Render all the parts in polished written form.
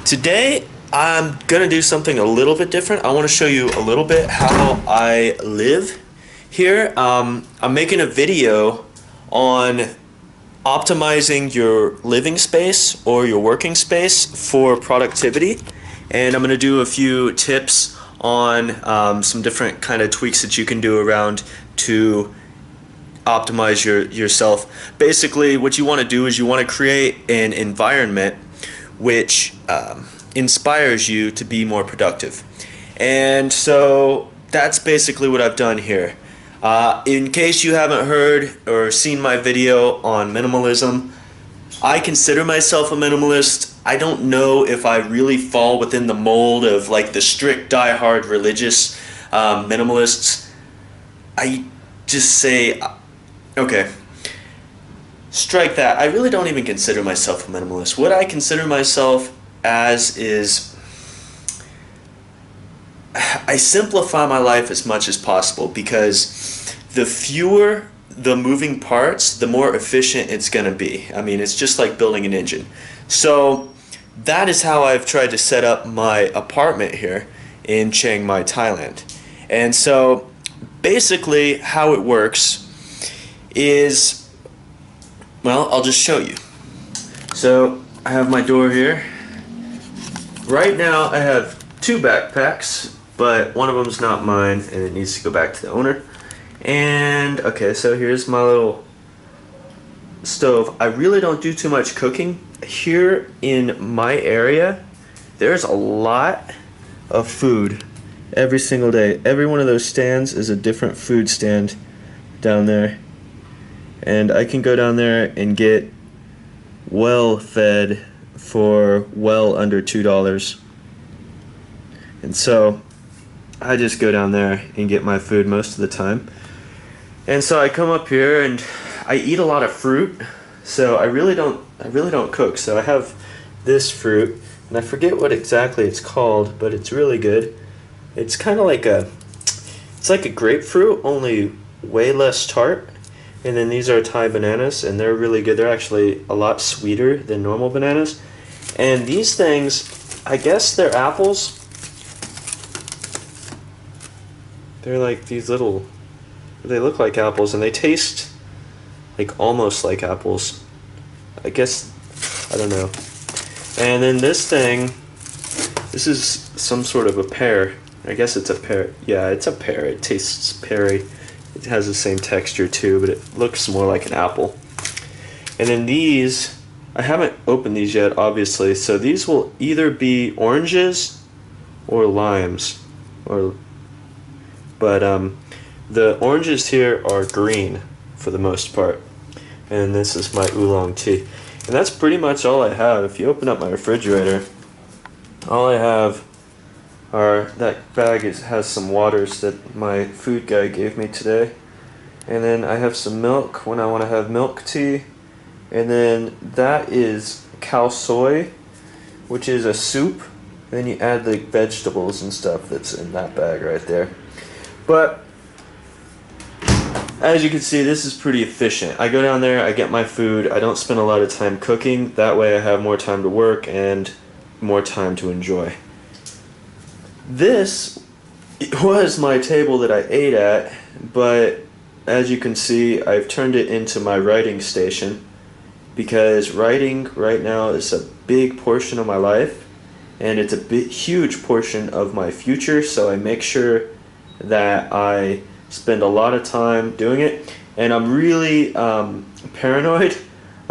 Today I'm gonna do something a little bit different. I want to show you a little bit how I live here. I'm making a video on optimizing your living space or your working space for productivity, and I'm gonna do a few tips on some different kind of tweaks that you can do around to optimize yourself. Basically, what you want to do is you want to create an environment which inspires you to be more productive. And so that's basically what I've done here. In case you haven't heard or seen my video on minimalism, I consider myself a minimalist. I don't know if I really fall within the mold of like the strict die-hard religious minimalists. I just say, okay, strike that. I really don't even consider myself a minimalist. What I consider myself as is I simplify my life as much as possible, because the fewer the moving parts, the more efficient it's going to be. I mean, it's just like building an engine. So that is how I've tried to set up my apartment here in Chiang Mai, Thailand. And so basically how it works is, well, I'll just show you. So I have my door here. Right now I have two backpacks, but one of them is not mine and it needs to go back to the owner. And okay, so here's my little stove. I really don't do too much cooking. Here in my area, there's a lot of food every single day. Every one of those stands is a different food stand down there. And I can go down there and get well fed for well under $2. And so I just go down there and get my food most of the time. And so I come up here and I eat a lot of fruit. So I really don't cook. So I have this fruit, and I forget what exactly it's called, but it's really good. It's kind of like it's like a grapefruit, only way less tart. And then these are Thai bananas, and they're really good. They're actually a lot sweeter than normal bananas. And these things, I guess they're apples. They're like these little, they look like apples, and they taste like almost like apples. I guess, I don't know. And then this thing, this is some sort of a pear. I guess it's a pear. Yeah, it's a pear. It tastes peary. It has the same texture too, but it looks more like an apple. And then these, I haven't opened these yet, obviously, so these will either be oranges or limes, but the oranges here are green for the most part. And this is my oolong tea. And that's pretty much all I have. If you open up my refrigerator, all I have are, that bag has some waters that my food guy gave me today. And then I have some milk when I want to have milk tea. And then that is cow soy, which is a soup. Then you add the vegetables and stuff that's in that bag right there. But as you can see, this is pretty efficient. I go down there, I get my food, I don't spend a lot of time cooking. That way I have more time to work and more time to enjoy. This was my table that I ate at, but as you can see, I've turned it into my writing station, because writing right now is a big portion of my life, and it's a huge portion of my future, so I make sure that I spend a lot of time doing it. And I'm really paranoid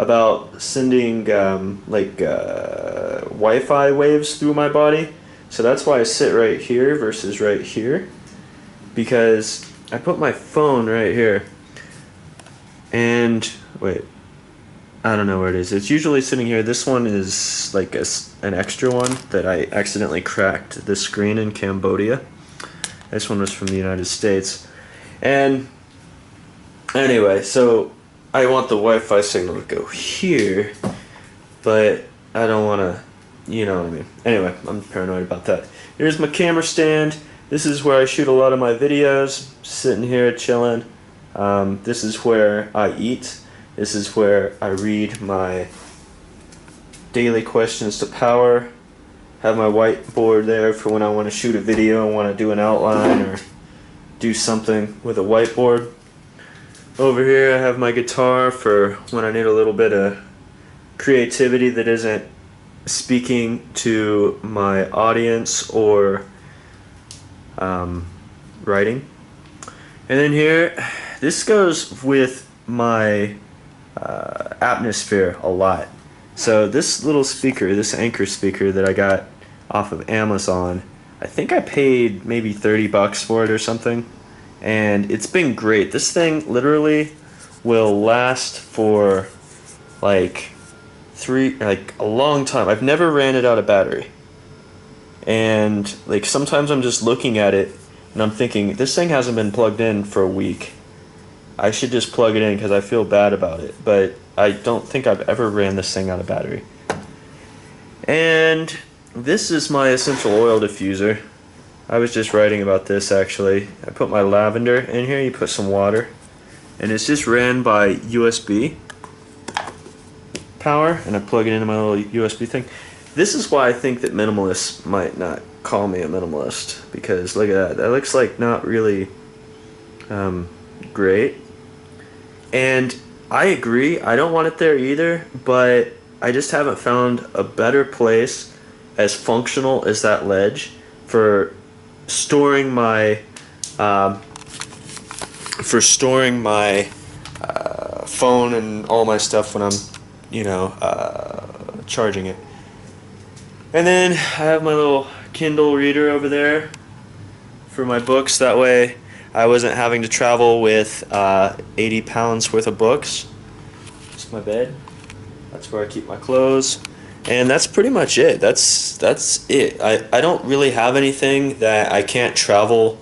about sending Wi-Fi waves through my body. So that's why I sit right here versus right here, because I put my phone right here, and wait, I don't know where it is. It's usually sitting here. This one is like an extra one that I accidentally cracked the screen in Cambodia. This one was from the United States. And anyway, so I want the Wi-Fi signal to go here, but I don't want to, you know what I mean. Anyway, I'm paranoid about that. Here's my camera stand. This is where I shoot a lot of my videos, sitting here chilling. This is where I eat. This is where I read my daily questions to power. have my whiteboard there for when I want to shoot a video, I want to do an outline or do something with a whiteboard. Over here I have my guitar for when I need a little bit of creativity that isn't speaking to my audience or writing. And then here, this goes with my atmosphere a lot. So this little speaker, this Anchor speaker that I got off of Amazon, I think I paid maybe $30 for it or something, and it's been great. This thing literally will last for like a long time. I've never ran it out of battery. And like sometimes I'm just looking at it and I'm thinking, this thing hasn't been plugged in for a week. I should just plug it in because I feel bad about it. But I don't think I've ever ran this thing out of battery. And this is my essential oil diffuser. I was just writing about this actually. I put my lavender in here, you put some water, and it's just ran by USB power, and I plug it into my little USB thing. This is why I think that minimalists might not call me a minimalist, because look at that. That looks like not really great. And I agree, I don't want it there either, but I just haven't found a better place as functional as that ledge for storing my phone and all my stuff when I'm charging it. And then I have my little Kindle reader over there for my books. That way I wasn't having to travel with 80 pounds worth of books. It's my bed. That's where I keep my clothes. And that's pretty much it. That's it. I don't really have anything that I can't travel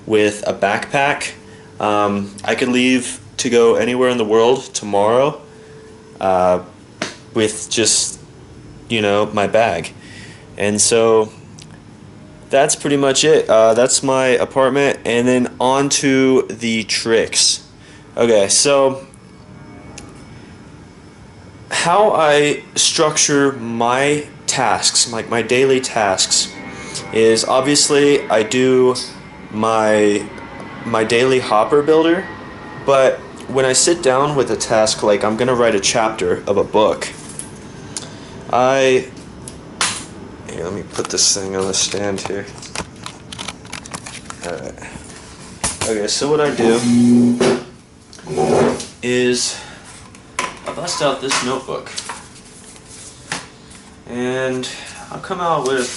with a backpack. I could leave to go anywhere in the world tomorrow with just my bag. And so that's pretty much it. That's my apartment, and then on to the tricks. Okay, so how I structure my tasks, like my daily tasks, is obviously I do my daily hopper builder, but when I sit down with a task like I'm gonna write a chapter of a book, here, let me put this thing on the stand here. Alright. Okay, so what I do is I bust out this notebook and I'll come out with,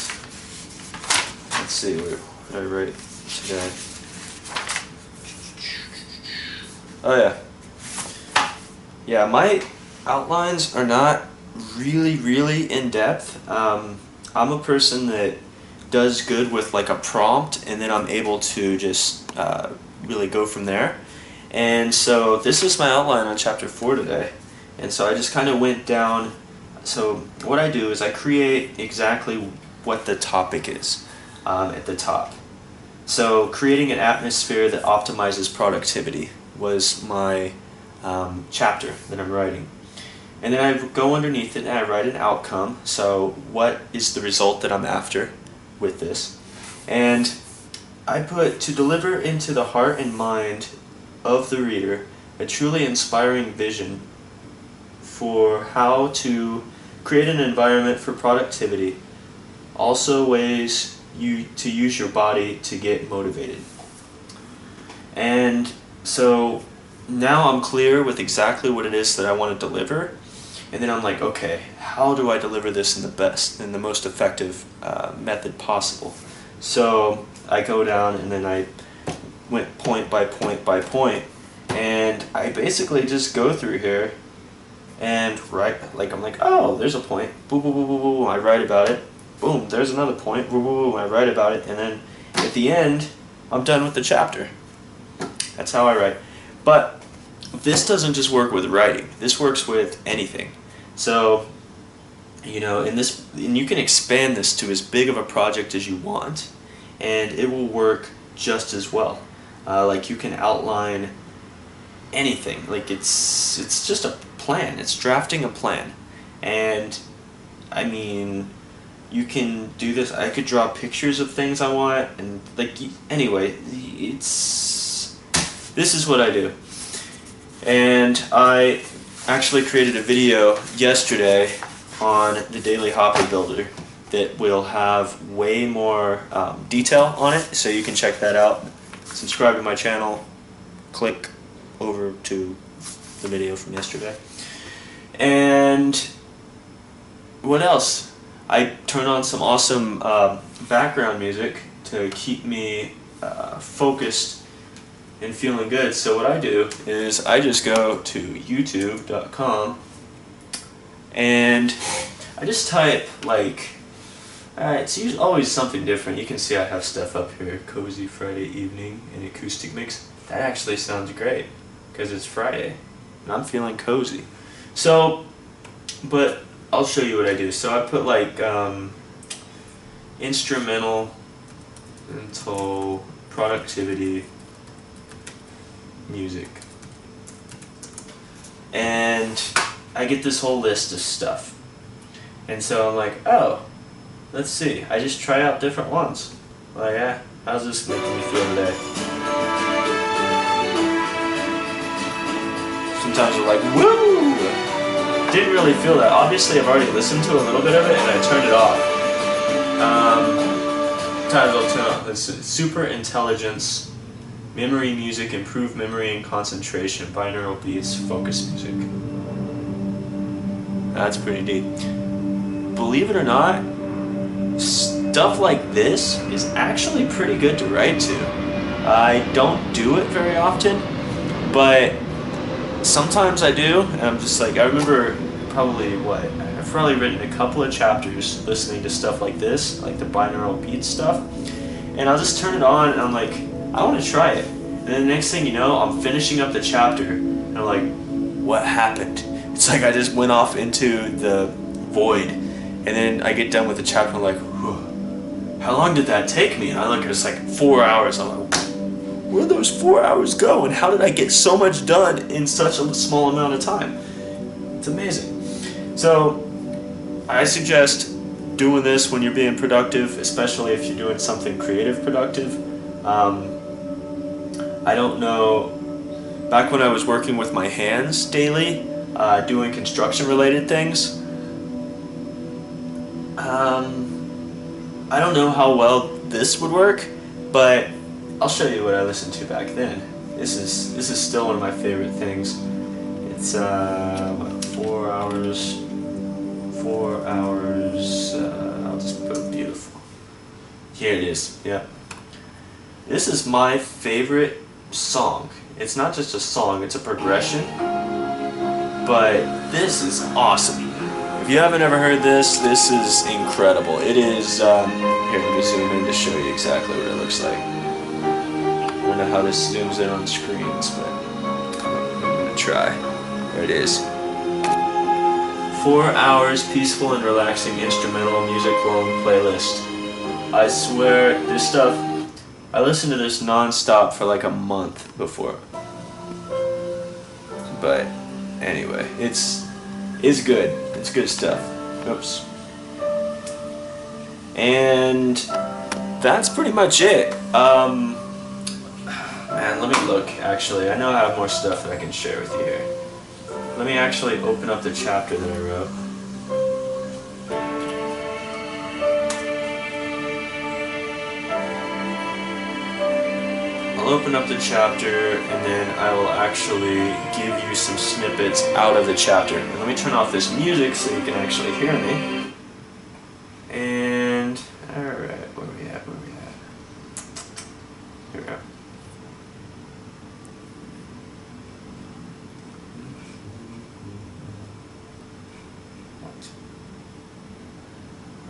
let's see, what did I write today? Oh yeah, my outlines are not really in depth. I'm a person that does good with like a prompt, and then I'm able to just really go from there. And so this is my outline on chapter 4 today, and so I just kind of went down. So what I do is I create exactly what the topic is at the top. So creating an atmosphere that optimizes productivity was my chapter that I'm writing. And then I go underneath it and I write an outcome. So what is the result that I'm after with this? And I put, to deliver into the heart and mind of the reader a truly inspiring vision for how to create an environment for productivity, also ways to use your body to get motivated. And so now I'm clear with exactly what it is that I want to deliver. And then I'm like, okay, how do I deliver this in the best and the most effective method possible? So I go down and then I went point by point by point, and I basically just go through here and write, like I'm like, oh, there's a point, boom, boom, boom, boom, boom, I write about it, boom, there's another point, boom, boom, boom, I write about it, and then at the end, I'm done with the chapter. That's how I write. But this doesn't just work with writing. This works with anything. So, and you can expand this to as big of a project as you want, and it will work just as well. Like you can outline anything. Like it's just a plan. It's drafting a plan, and I mean, You can do this. I could draw pictures of things I want, and like anyway, this is what I do. And I actually created a video yesterday on the Daily Hopper Builder that will have way more detail on it, so you can check that out. Subscribe to my channel, click over to the video from yesterday. And what else? I turn on some awesome background music to keep me focused and feeling good. So what I do is I just go to youtube.com and I just type like, it's always something different. You can see I have stuff up here, Cozy Friday Evening and Acoustic Mix. That actually sounds great because it's Friday and I'm feeling cozy. So, but I'll show you what I do. So I put like instrumental until productivity music, and I get this whole list of stuff, and so I'm like, oh, let's see, I just try out different ones. Like, yeah, how's this making me feel today? Sometimes we're like, woo! Didn't really feel that. Obviously I've already listened to a little bit of it and I turned it off. Sometimes I'll turn off. It's super intelligence, memory music, improved memory and concentration, binaural beats, focus music. That's pretty deep. Believe it or not, stuff like this is actually pretty good to write to. I don't do it very often, but sometimes I do, and I'm just like, I remember I've probably written a couple of chapters listening to stuff like this, like the binaural beat stuff, and I'll just turn it on and I'm like, I want to try it. And then the next thing you know, I'm finishing up the chapter and I'm like, what happened? It's like I just went off into the void, and then I get done with the chapter and I'm like, whew, how long did that take me? And I look at it's like 4 hours. I'm like, where'd those 4 hours go, and how did I get so much done in such a small amount of time? It's amazing. So I suggest doing this when you're being productive, especially if you're doing something creative productive. I don't know, back when I was working with my hands daily, doing construction related things, I don't know how well this would work, but I'll show you what I listened to back then. This is still one of my favorite things. It's 4 hours. 4 hours. I'll just put beautiful. Here it is. Yep. This is my favorite song. It's not just a song; it's a progression. But this is awesome. If you haven't ever heard this, this is incredible. It is. Here, let me zoom in to show you exactly what it looks like. I don't know how this zooms in on screens, but I'm gonna try. There it is. 4 hours peaceful and relaxing instrumental music long playlist. I swear, this stuff, I listened to this non-stop for like a month before. But anyway, it's good. It's good stuff. Oops. And that's pretty much it. Man, let me look, actually. I know I have more stuff that I can share with you here. Let me actually open up the chapter that I wrote. I'll open up the chapter and then I will actually give you some snippets out of the chapter. And let me turn off this music so you can actually hear me. And, alright, where are we at? Here we go.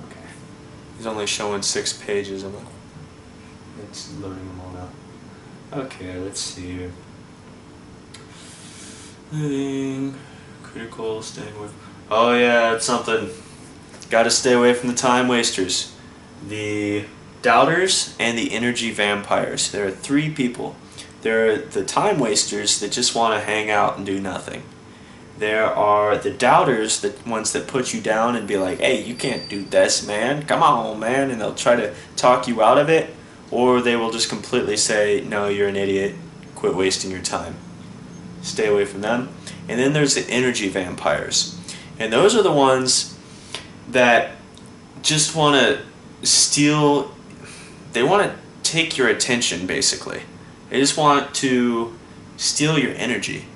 Okay. He's only showing 6 pages. I'm like, it's loading them all now. Okay, let's see here. Critical, staying with. Oh yeah, it's something. Gotta stay away from the time wasters. The doubters and the energy vampires. There are 3 people. There are the time wasters that just want to hang out and do nothing. There are the doubters, the ones that put you down and be like, hey, you can't do this, man. Come on, man. And they'll try to talk you out of it. Or they will just completely say, no, you're an idiot. Quit wasting your time. Stay away from them. And then there's the energy vampires. And those are the ones that just want to steal, they want to take your attention, basically. They just want to steal your energy.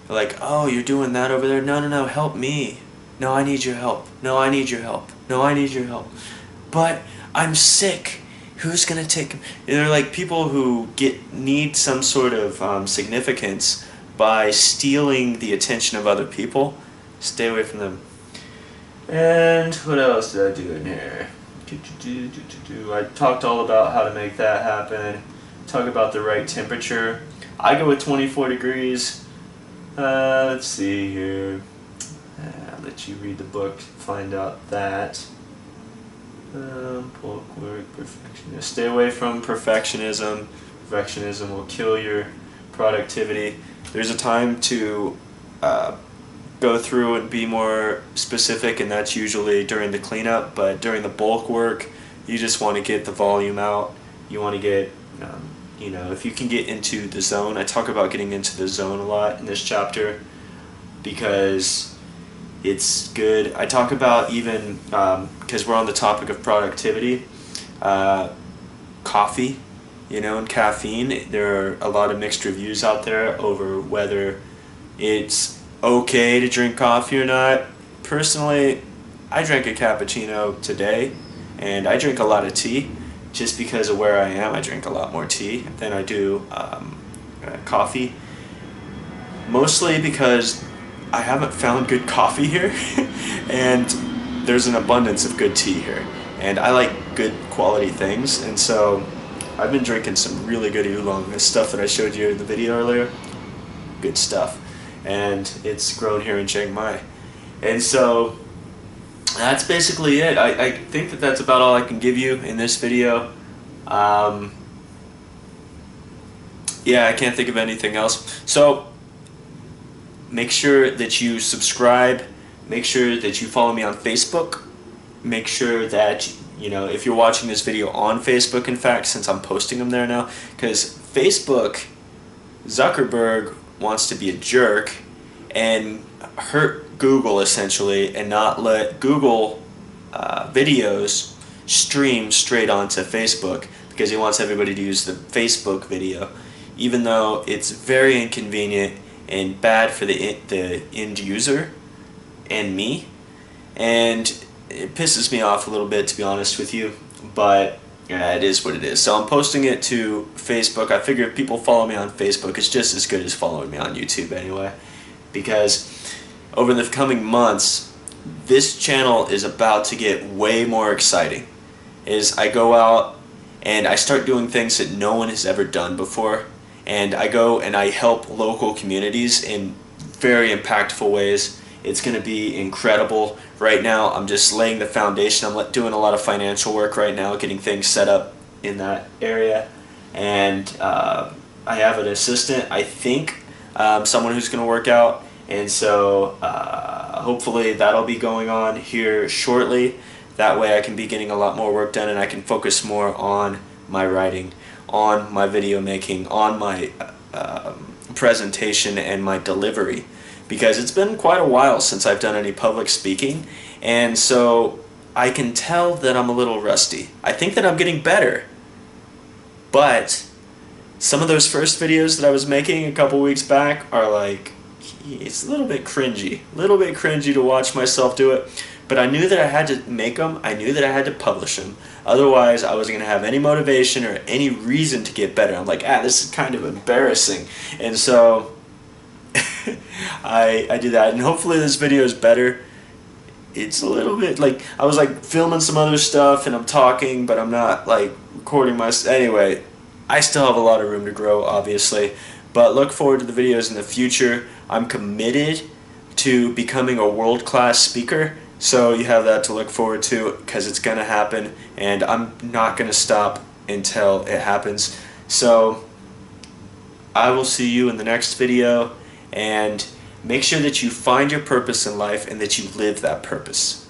They're like, oh, you're doing that over there? No, no, no, help me. No, I need your help. No, I need your help. No, I need your help. But I'm sick. Who's going to take... They're like people who need some sort of significance by stealing the attention of other people. Stay away from them. And what else did I do in here? I talked all about how to make that happen. Talk about the right temperature. I go with 24 degrees. Let's see here. I'll let you read the book, find out that. Bulk work, perfectionism. Stay away from perfectionism. Perfectionism will kill your productivity. There's a time to go through and be more specific, and that's usually during the cleanup, but during the bulk work, you just want to get the volume out. You want to get, you know, if you can get into the zone. I talk about getting into the zone a lot in this chapter because it's good. I talk about even, because we're on the topic of productivity, coffee, you know, and caffeine. There are a lot of mixed reviews out there over whether it's okay to drink coffee or not. Personally, I drank a cappuccino today, and I drink a lot of tea. Just because of where I am, I drink a lot more tea than I do coffee. Mostly because I haven't found good coffee here, and there's an abundance of good tea here. And I like good quality things, and so I've been drinking some really good oolong. The stuff that I showed you in the video earlier, good stuff. And it's grown here in Chiang Mai. And so that's basically it. I think that that's about all I can give you in this video. Yeah, I can't think of anything else. So make sure that you subscribe. Make sure that you follow me on Facebook. Make sure that, you know, if you're watching this video on Facebook, in fact, since I'm posting them there now, because Facebook, Zuckerberg wants to be a jerk and hurt Google essentially, and not let Google videos stream straight onto Facebook, because he wants everybody to use the Facebook video, even though it's very inconvenient and bad for the end user and me, and it pisses me off a little bit, to be honest with you, but yeah, it is what it is. So I'm posting it to Facebook. I figure if people follow me on Facebook, it's just as good as following me on YouTube anyway, because over the coming months, this channel is about to get way more exciting. As I go out and I start doing things that no one has ever done before, and I go and I help local communities in very impactful ways. It's going to be incredible. Right now, I'm just laying the foundation. I'm doing a lot of financial work right now, getting things set up in that area, and I have an assistant, I think, someone who's going to work out. And so hopefully that'll be going on here shortly. That way I can be getting a lot more work done, and I can focus more on my writing, on my video making, on my presentation and my delivery. Because it's been quite a while since I've done any public speaking, and so I can tell that I'm a little rusty. I think that I'm getting better, but some of those first videos that I was making a couple weeks back are like, it's a little bit cringy to watch myself do it, but I knew that I had to make them, I knew that I had to publish them, otherwise I wasn't going to have any motivation or any reason to get better. I'm like, this is kind of embarrassing, and so I do that, and hopefully this video is better. It's a little bit like, I was like filming some other stuff and I'm talking, but I'm not like recording my, anyway, I still have a lot of room to grow, obviously. But look forward to the videos in the future. I'm committed to becoming a world-class speaker, so you have that to look forward to, because it's going to happen, and I'm not going to stop until it happens. So I will see you in the next video, and Make sure that you find your purpose in life and that you live that purpose.